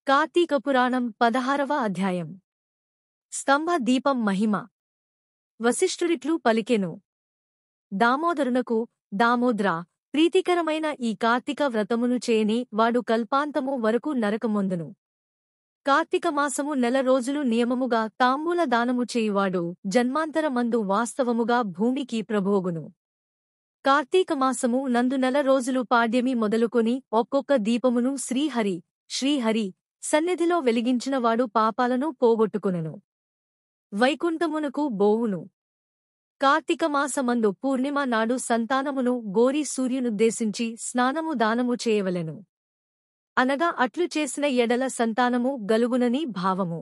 కార్తీక పురాణం 16వ అధ్యాయం. స్తంభ దీపం మహిమ. వశిష్ఠుడిట్లు పలికెను. దామోదరునకు, దామోద్రా, ప్రీతికరమైన ఈ కార్తీక వ్రతమును చేయని వాడు కల్పాంతము వరకు నరకమొందును. కార్తీక మాసము నెల రోజులు నియమముగా తాంబూల దానము చేయువాడు జన్మాంతరమందు వాస్తవముగా భూమికి ప్రభోగును. కార్తీక మాసము నందు నెల రోజులు పాడ్యమి మొదలుకొని ఒక్కొక్క దీపమును శ్రీహరి సన్నిధిలో వెలిగించినవాడు పాపాలను పోగొట్టుకొనును, వైకుంఠమునకు బోవును. కార్తీక మాసమందు పూర్ణిమ నాడు సంతానమును గోరి సూర్యునుద్దేశించి స్నానము దానము చేయవలెను. అనగా అట్లు చేసిన ఎడల సంతానము గలుగునని భావము.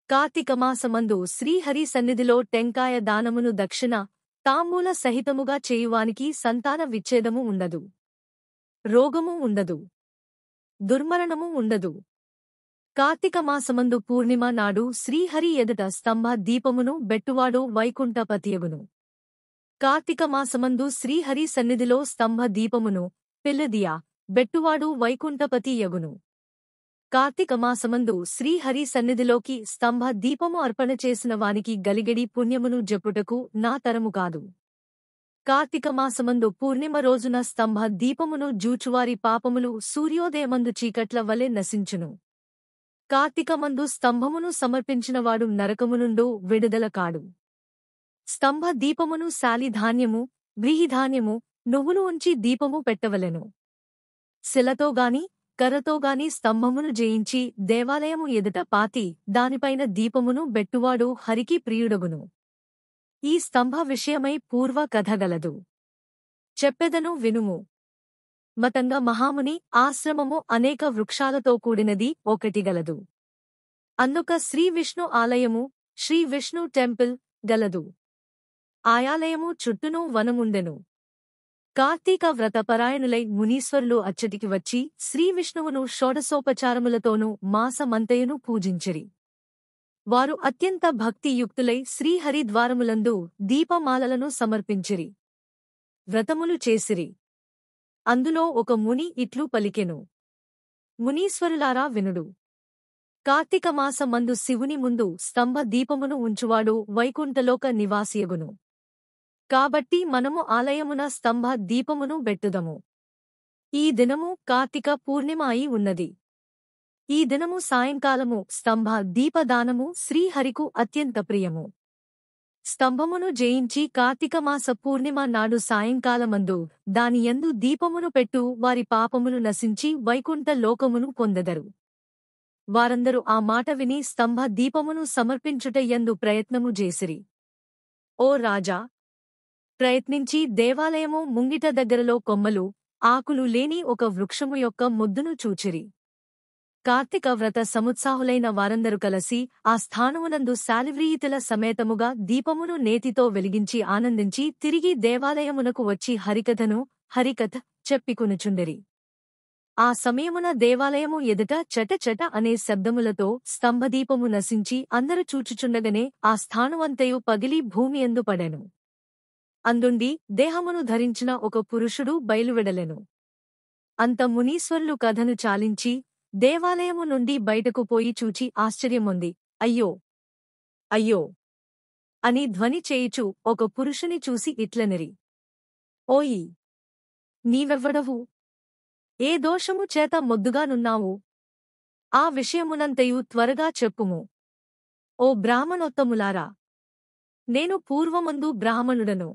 కార్తీక మాసమందు శ్రీహరి సన్నిధిలో టెంకాయ దానమును దక్షిణ తాంబూల సహితముగా చేయువానికి సంతాన విచ్ఛేదము ఉండదు, రోగము ఉండదు, దుర్మరణము ఉండదు. కార్తీక మాసమందు పూర్ణిమ నాడు శ్రీహరి ఎదుట స్తంభ దీపమును బెట్టువాడు వైకుంఠపతియగును. కార్తీక మాసమందు శ్రీహరి సన్నిధిలో స్తంభ దీపమును పిల్లదియా బెట్టువాడు వైకుంఠపతి యగును. కార్తీక మాసమందు శ్రీహరి సన్నిధిలోకి స్తంభ దీపము అర్పణ చేసిన వానికి గలిగడి పుణ్యమును జెప్పుటకు నా తరము కాదు. కార్తీక మాసమందు పూర్ణిమ రోజున స్తంభ దీపమును జూచువారి పాపములు సూర్యోదయమందు చీకట్ల వలె నశించును. కార్తీకమందు స్తంభమును సమర్పించినవాడు నరకమునుండు విడుదల కాడు. స్తంభ దీపమును శాలిధాన్యము, వ్రీహిధాన్యము, నువ్వులు ఉంచి దీపము పెట్టవలెను. శిలతోగాని కర్రతోగాని స్తంభమును జయించి దేవాలయము ఎదుట పాతి దానిపైన దీపమును బెట్టువాడు హరికి ప్రియుడగును. ఈ స్తంభ విషయమై పూర్వ కథ గలదు, చెప్పెదను వినుము. మతంగ మహాముని ఆశ్రమము అనేక వృక్షాలతో కూడినది ఒకటి గలదు. అందుక శ్రీవిష్ణు ఆలయము, శ్రీవిష్ణు టెంపుల్ గలదు. ఆయాలయము చుట్టూనూ వనముండెను. కార్తీక వ్రతపరాయణులై మునీశ్వరులు అచ్చటికి వచ్చి శ్రీవిష్ణువును షోడశోపచారములతోనూ మాసమంతయును పూజించిరి. వారు అత్యంత భక్తియుక్తులై శ్రీహరి ద్వారములందు దీపమాలలను సమర్పించిరి, వ్రతములు చేసిరి. అందులో ఒక ముని ఇట్లు పలికెను. మునీశ్వరులారా వినుడు. కార్తీక మాసమందు శివుని ముందు స్తంభ దీపమును ఉంచువాడు వైకుంఠలోక నివాసియగును. కాబట్టి మనము ఆలయమున స్తంభ దీపమును బెట్టుదము. ఈ దినము కార్తీక పూర్ణిమ అయి ఉన్నది. ఈ దినము సాయంకాలము స్తంభ దీపదానము శ్రీహరికు అత్యంత ప్రియము. స్తంభమును జయించి కార్తీకమాస పూర్ణిమ నాడు సాయంకాలమందు దానియందు దీపమును పెట్టు వారి పాపములు నశించి వైకుంఠ లోకమును పొందెదరు. వారందరూ ఆ మాట విని స్తంభ దీపమును సమర్పించుట యందు ప్రయత్నము చేసిరి. ఓ రాజా, ప్రయత్నించి దేవాలయము ముంగిట దగ్గరలో కొమ్మలు, ఆకులు లేని ఒక వృక్షము యొక్క మొద్దును చూచిరి. కార్తీక వ్రత సముత్సాహులైన వారందరూ కలసి ఆ స్థానమునందు శాలివ్రీహితుల సమేతముగా దీపమును నేతితో వెలిగించి ఆనందించి తిరిగి దేవాలయమునకు వచ్చి హరికథ చెప్పికొనుచుండిరి. ఆ సమయమున దేవాలయము ఎదుట చట అనే శబ్దములతో స్తంభదీపము నశించి అందరు చూచుచుండగనే ఆ స్థానమంతయు పగిలి భూమియందు పడెను. అందుండి దేహమును ధరించిన ఒక పురుషుడు బయలువెడలెను. అంత మునీశ్వరులు కథను చాలించి దేవాలయము నుండి బయటకు పోయి చూచి ఆశ్చర్యమొంది అయ్యో అయ్యో అని ధ్వని చేయుచు ఒక పురుషుని చూసి ఇట్లనిరి. ఓయి, నీవెవ్వడవు? ఏ దోషము చేత మొద్దుగానున్నావు? ఆ విషయమునంతయు త్వరగా చెప్పుము. ఓ బ్రాహ్మణోత్తములారా, నేను పూర్వమందు బ్రాహ్మణుడను,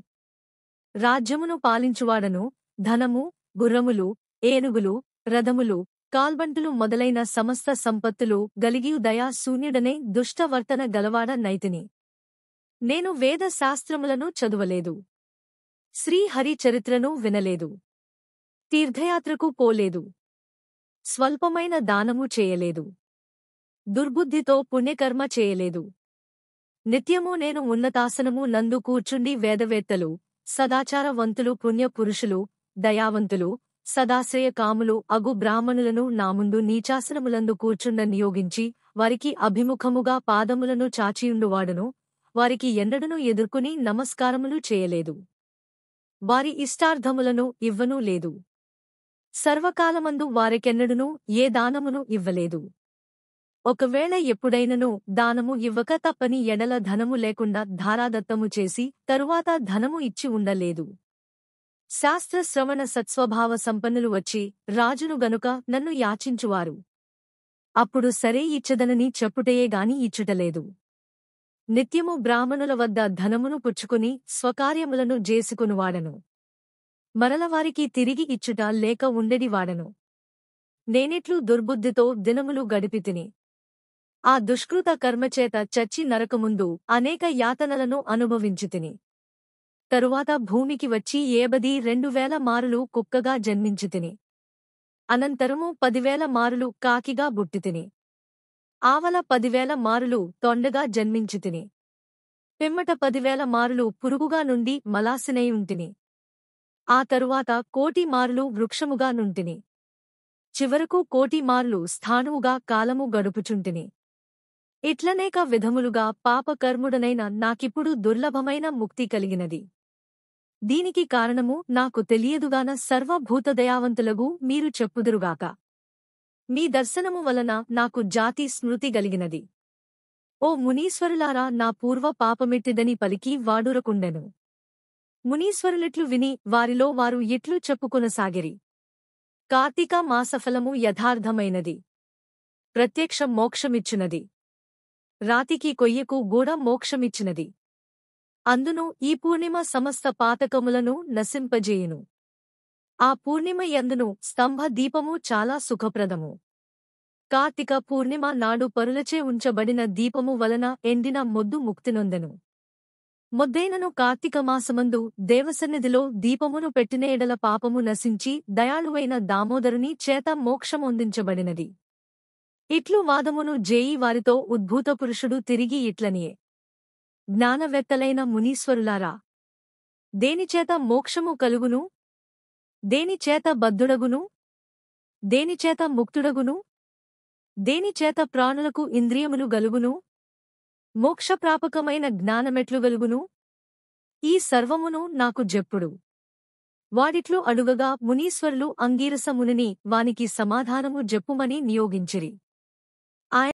రాజ్యమును పాలించువాడను. ధనము, గుర్రములు, ఏనుగులు, రథములు, కాల్బంటులు మొదలైన సమస్త సంపత్తులు గలిగియు దయా శూన్యుడనే దుష్టవర్తన గలవాడ నైతిని. నేను వేద శాస్త్రములను చదువలేదు, శ్రీహరి చరిత్రను వినలేదు, తీర్థయాత్రకు పోలేదు, స్వల్పమైన దానము చేయలేదు, దుర్బుద్ధితో పుణ్యకర్మ చేయలేదు. నిత్యము నేను ఉన్నతాసనము నందు కూర్చుండి వేదవేత్తలు, సదాచారవంతులు, పుణ్యపురుషులు, దయావంతులు, సదాశ్రయ కాములు అగు బ్రాహ్మణులను నా ముందు నీచాసనములందు కూర్చుండ నియోగించి వారికి అభిముఖముగా పాదములను చాచియుండువాడును. వారికి ఎన్నడను ఎదుర్కొని నమస్కారములు చేయలేదు. వారి ఇష్టార్థములను ఇవ్వనూ లేదు. సర్వకాలమందు వారికెన్నడూనూ ఏ దానమును ఇవ్వలేదు. ఒకవేళ ఎప్పుడైనను దానము ఇవ్వక తప్పని ఎడల ధనము లేకుండా ధారాదత్తము చేసి తరువాత ధనము ఇచ్చి ఉండలేదు. శాస్త్ర శ్రవణ సత్స్వభావ సంపన్నులు వచ్చి రాజును గనుక నన్ను యాచించువారు. అప్పుడు సరే ఇచ్చదనని చెప్పుటయేగాని ఇచ్చుటలేదు. నిత్యము బ్రాహ్మణుల వద్ద ధనమును పుచ్చుకుని స్వకార్యములను జేసుకునివాడను. మరలవారికి తిరిగి ఇచ్చుట లేక ఉండెడివాడను. నేనెట్లు దుర్బుద్ధితో దినములు గడిపితిని. ఆ దుష్కృత కర్మచేత చచ్చి నరకముందు అనేక యాతనలను అనుభవించితిని. తరువాత భూమికి వచ్చి 82,000 మారులు కుక్కగా జన్మించితిని. అనంతరము 10,000 మారులు కాకిగా బుట్టితిని. ఆవల 10,000 మారులు తొండగా జన్మించితిని. పిమ్మట 10,000 మారులు పురుగుగా నుండి మలాసినై ఉంటిని. ఆ తరువాత 1,000,000 మారులు వృక్షముగా నుంటిని. చివరకు 1,000,000 మారులు స్థాణువుగా కాలము గడుపుచుంటిని. ఇట్లనేక విధములుగా పాపకర్ముడనైన నాకిప్పుడు దుర్లభమైన ముక్తి కలిగినది. దీనికి కారణము నాకు తెలియదుగాన సర్వభూతదయావంతులగు మీరు చెప్పుదురుగాక. మీ దర్శనము వలన నాకు జాతి స్మృతి గలిగినది. ఓ మునీశ్వరులారా, నా పూర్వ పాపమెట్టిదని పలికి వాడురకుండెను. మునీశ్వరులిట్లు విని వారిలో వారు ఇట్లు చెప్పుకొనసాగిరి. కార్తీక మాసఫలము యథార్థమైనది. ప్రత్యక్ష మోక్షమిచ్చునది. రాతికి కొయ్యకు గూడ మోక్షమిచ్చినది. అందును ఈ పూర్ణిమ సమస్త పాతకములను నశింపజేయును. ఆ పూర్ణిమ యందును స్తంభ దీపము చాలా సుఖప్రదము. కార్తీక పూర్ణిమ నాడు పరులచే ఉంచబడిన దీపము వలన ఎండిన మొద్దు ముక్తినొందెను. మొద్దైనను కార్తీక మాసమందు దేవసన్నిధిలో దీపమును పెట్టిన ఎడల పాపము నశించి దయాళువైన దామోదరుని చేత మోక్షమొందించబడినది. ఇట్లు వాదమును జేయి వారితో ఉద్భూత పురుషుడు తిరిగి ఇట్లనియే. జ్ఞానవేత్తలైన మునీశ్వరులారా, దేనిచేత మోక్షము కలుగును? దేనిచేత బద్ధుడగును? దేనిచేత ముక్తుడగును? దేనిచేత ప్రాణులకు ఇంద్రియములు గలుగును? మోక్షప్రాపకమైన జ్ఞానమెట్లు గలుగును? ఈ సర్వమును నాకు జెప్పుడు. వాడిట్లు అడుగగా మునీశ్వరులు అంగీరస మునిని వానికి సమాధానము జెప్పుమని నియోగించిరి.